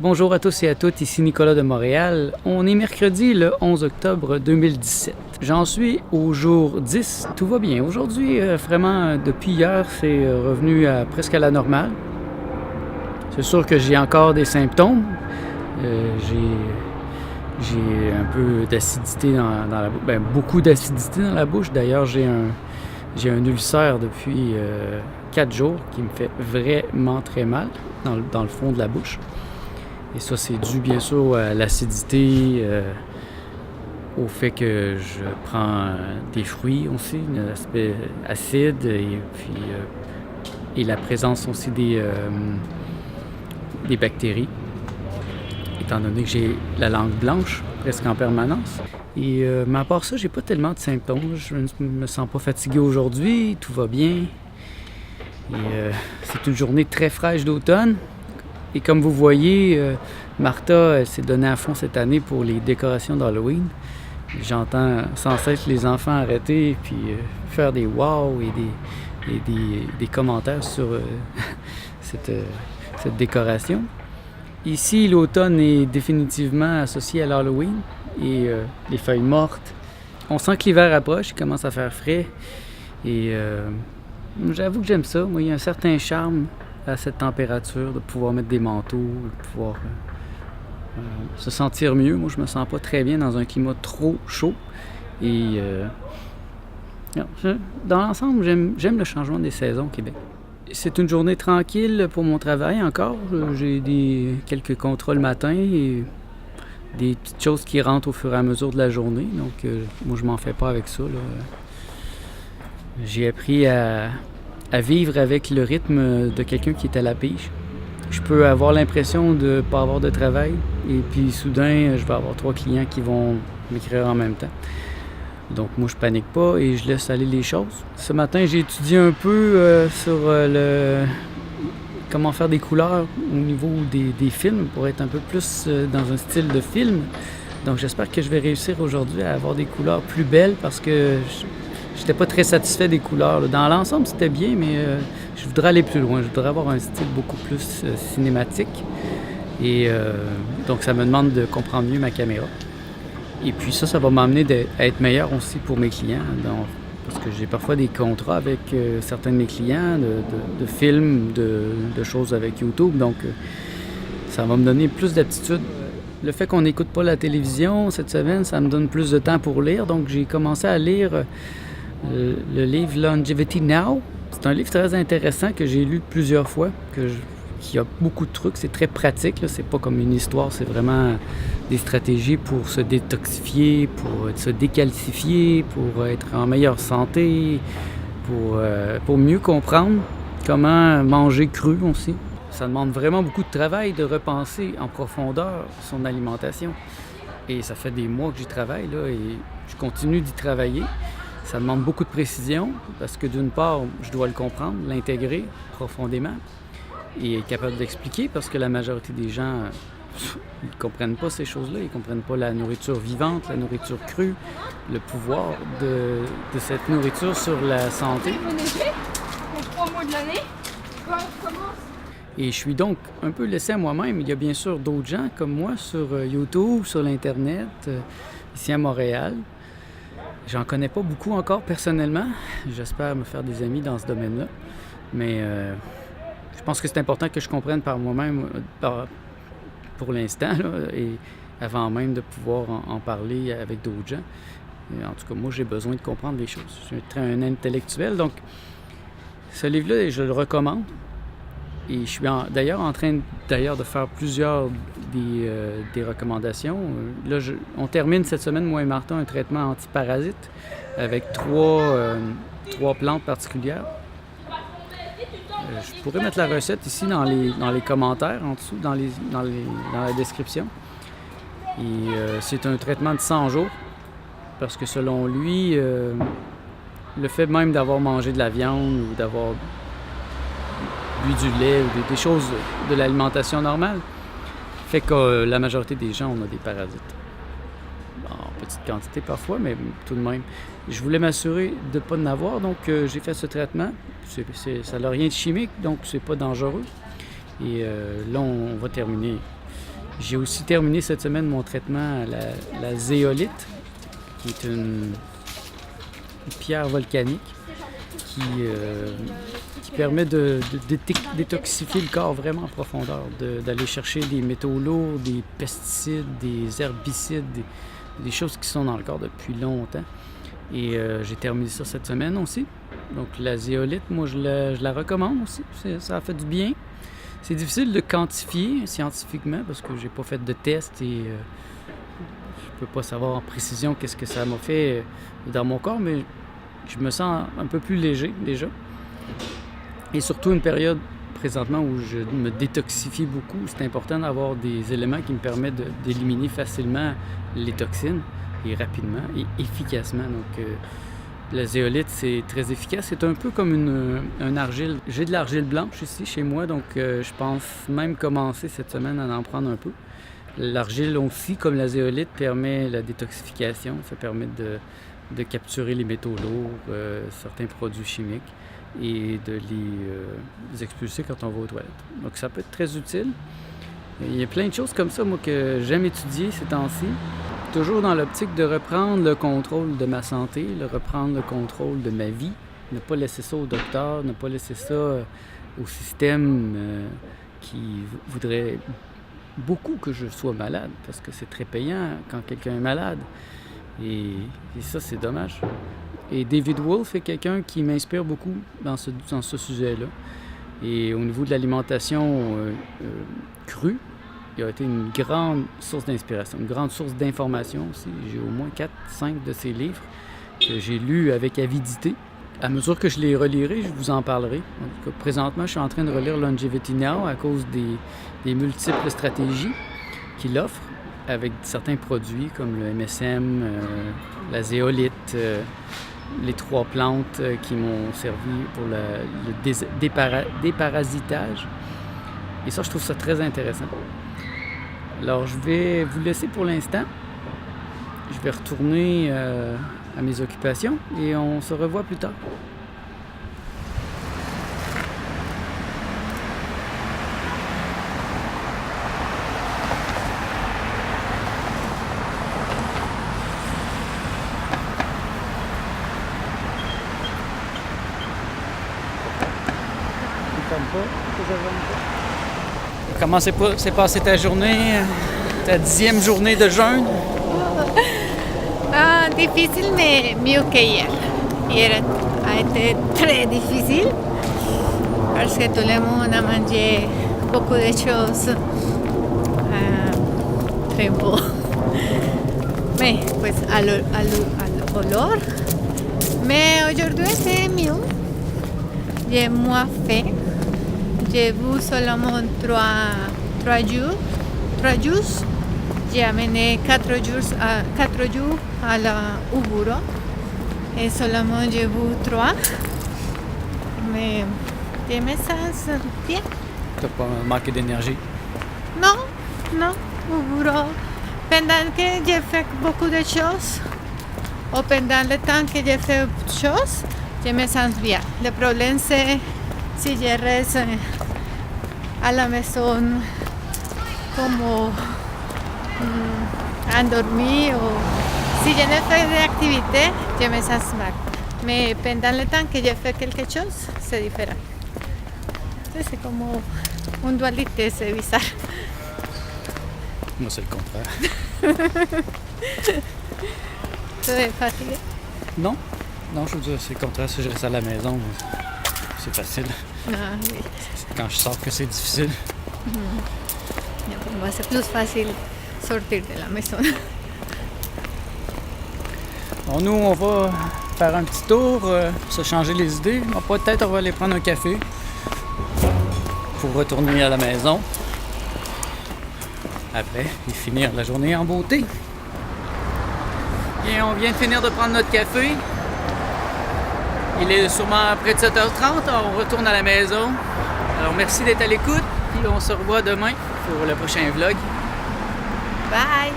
Bonjour à tous et à toutes, ici Nicolas de Montréal. On est mercredi le 11 octobre 2017. J'en suis au jour 10, tout va bien. Aujourd'hui, vraiment, depuis hier, c'est revenu presque à la normale. C'est sûr que j'ai encore des symptômes. J'ai un peu d'acidité dans la bouche, beaucoup d'acidité dans la bouche. D'ailleurs, j'ai un ulcère depuis 4 jours qui me fait vraiment très mal dans le fond de la bouche. Et ça, c'est dû bien sûr à l'acidité, au fait que je prends des fruits aussi, un aspect acide, et la présence aussi des bactéries, étant donné que j'ai la langue blanche presque en permanence. Mais à part ça, j'ai pas tellement de symptômes. Je ne me sens pas fatigué aujourd'hui, tout va bien. C'est une journée très fraîche d'automne. Et comme vous voyez, Martha, elle s'est donnée à fond cette année pour les décorations d'Halloween. J'entends sans cesse les enfants arrêter puis faire des wow et des commentaires sur cette décoration. Ici, l'automne est définitivement associé à l'Halloween et les feuilles mortes. On sent que l'hiver approche, il commence à faire frais. Et j'avoue que j'aime ça. Moi, il y a un certain charme à cette température, de pouvoir mettre des manteaux, de pouvoir se sentir mieux. Moi, je me sens pas très bien dans un climat trop chaud. Et dans l'ensemble, j'aime le changement des saisons au Québec. C'est une journée tranquille pour mon travail encore. J'ai quelques contrats le matin et des petites choses qui rentrent au fur et à mesure de la journée. Donc, moi, je m'en fais pas avec ça, là. J'ai appris à vivre avec le rythme de quelqu'un qui est à la pige. Je peux avoir l'impression de ne pas avoir de travail et puis soudain, je vais avoir 3 clients qui vont m'écrire en même temps. Donc moi, je panique pas et je laisse aller les choses. Ce matin, j'ai étudié un peu sur comment faire des couleurs au niveau des films pour être un peu plus dans un style de film. Donc j'espère que je vais réussir aujourd'hui à avoir des couleurs plus belles parce que j'étais pas très satisfait des couleurs. Dans l'ensemble, c'était bien, mais je voudrais aller plus loin. Je voudrais avoir un style beaucoup plus cinématique. Et donc, ça me demande de comprendre mieux ma caméra. Et puis ça va m'amener à être meilleur aussi pour mes clients. Donc, parce que j'ai parfois des contrats avec certains de mes clients, de films, de choses avec YouTube. Donc, ça va me donner plus d'aptitude. Le fait qu'on n'écoute pas la télévision cette semaine, ça me donne plus de temps pour lire. Donc, j'ai commencé à lire le livre Longevity Now. C'est un livre très intéressant que j'ai lu plusieurs fois, qui a beaucoup de trucs. C'est très pratique, là. C'est pas comme une histoire, c'est vraiment des stratégies pour se détoxifier, pour se décalcifier, pour être en meilleure santé, pour mieux comprendre comment manger cru aussi. Ça demande vraiment beaucoup de travail de repenser en profondeur son alimentation. Et ça fait des mois que j'y travaille, là, et je continue d'y travailler. Ça demande beaucoup de précision parce que d'une part, je dois le comprendre, l'intégrer profondément et être capable d'expliquer parce que la majorité des gens ils ne comprennent pas ces choses-là. Ils ne comprennent pas la nourriture vivante, la nourriture crue, le pouvoir de cette nourriture sur la santé. Il va neiger pour 3 mois de l'année. Quand on commence. Et je suis donc un peu laissé à moi-même. Il y a bien sûr d'autres gens comme moi sur YouTube, sur l'Internet, ici à Montréal. J'en connais pas beaucoup encore personnellement. J'espère me faire des amis dans ce domaine-là. Mais je pense que c'est important que je comprenne par moi-même pour l'instant, là, et avant même de pouvoir en parler avec d'autres gens. Et en tout cas, moi, j'ai besoin de comprendre les choses. Je suis un intellectuel, donc ce livre-là, je le recommande. Et je suis d'ailleurs en train de faire plusieurs des recommandations. Là, on termine cette semaine, moi et Martha, un traitement antiparasite avec trois plantes particulières. Je pourrais mettre la recette ici dans les commentaires en dessous, dans la description. Et c'est un traitement de 100 jours parce que selon lui, le fait même d'avoir mangé de la viande ou d'avoir bu du lait ou des choses de l'alimentation normale fait que la majorité des gens, on a des parasites. En petite quantité parfois, mais tout de même. Je voulais m'assurer de ne pas en avoir, donc j'ai fait ce traitement. Ça n'a rien de chimique, donc c'est pas dangereux. Et là, on va terminer J'ai aussi terminé cette semaine mon traitement à la zéolite, qui est une pierre volcanique qui permet de détoxifier le corps vraiment en profondeur, d'aller chercher des métaux lourds, des pesticides, des herbicides, des choses qui sont dans le corps depuis longtemps. Et j'ai terminé ça cette semaine aussi. Donc la zéolite, moi je la recommande aussi, ça a fait du bien. C'est difficile de quantifier scientifiquement parce que j'ai pas fait de test et je peux pas savoir en précision qu'est-ce que ça m'a fait dans mon corps, mais je me sens un peu plus léger déjà. Et surtout une période présentement où je me détoxifie beaucoup, c'est important d'avoir des éléments qui me permettent d'éliminer facilement les toxines et rapidement et efficacement. Donc la zéolite, c'est très efficace. C'est un peu comme une argile. J'ai de l'argile blanche ici chez moi, donc je pense même commencer cette semaine à en prendre un peu. L'argile aussi, comme la zéolite, permet la détoxification. Ça permet de capturer les métaux lourds, certains produits chimiques et de les expulser quand on va aux toilettes. Donc ça peut être très utile. Il y a plein de choses comme ça, moi, que j'aime étudier ces temps-ci. Toujours dans l'optique de reprendre le contrôle de ma santé, de reprendre le contrôle de ma vie, ne pas laisser ça au docteur, ne pas laisser ça au système qui voudrait beaucoup que je sois malade, parce que c'est très payant quand quelqu'un est malade. Et ça, c'est dommage. Et David Wolfe est quelqu'un qui m'inspire beaucoup dans ce sujet-là. Et au niveau de l'alimentation crue, il a été une grande source d'inspiration, une grande source d'information aussi. J'ai au moins 4-5 de ses livres que j'ai lus avec avidité. À mesure que je les relirai, je vous en parlerai. En tout cas, présentement, je suis en train de relire Longevity Now à cause des multiples stratégies qu'il offre avec certains produits comme le MSM, la zéolite, les 3 plantes qui m'ont servi pour le déparasitage. Et ça, je trouve ça très intéressant. Alors, je vais vous laisser pour l'instant. Je vais retourner à mes occupations et on se revoit plus tard. Comment s'est passée ta journée, ta 10e journée de jeûne? Difficile, mais mieux qu'hier. Hier a été très difficile parce que tout le monde a mangé beaucoup de choses très beau. Mais pues à l'olor. Mais aujourd'hui c'est mieux. J'ai moins faim. J'ai bu seulement 3 jours. J'ai amené 4 jours au bureau et seulement j'ai bu 3. Mais je me sens bien. Tu n'as pas manqué d'énergie? Non, au bureau. Pendant que j'ai fait beaucoup de choses, ou pendant le temps que j'ai fait beaucoup de choses, je me sens bien. Le problème c'est si je reste à la maison comme endormi ou si je ne fais d'activité, je me sens mal. Mais pendant le temps que je fais quelque chose, c'est différent. C'est comme une dualité, c'est bizarre. Moi, c'est le contraire. Tu es fatigué? Non, je veux dire, c'est le contraire. Si je reste à la maison, c'est facile. Ah, oui. C'est quand je sors que c'est difficile. Pour moi, c'est plus facile sortir de la maison. Bon, nous, on va faire un petit tour, se changer les idées. Peut-être on va aller prendre un café pour retourner à la maison après et finir la journée en beauté. Et on vient de finir de prendre notre café. Il est sûrement près de 7h30. On retourne à la maison. Alors, merci d'être à l'écoute. Puis on se revoit demain pour le prochain vlog. Bye!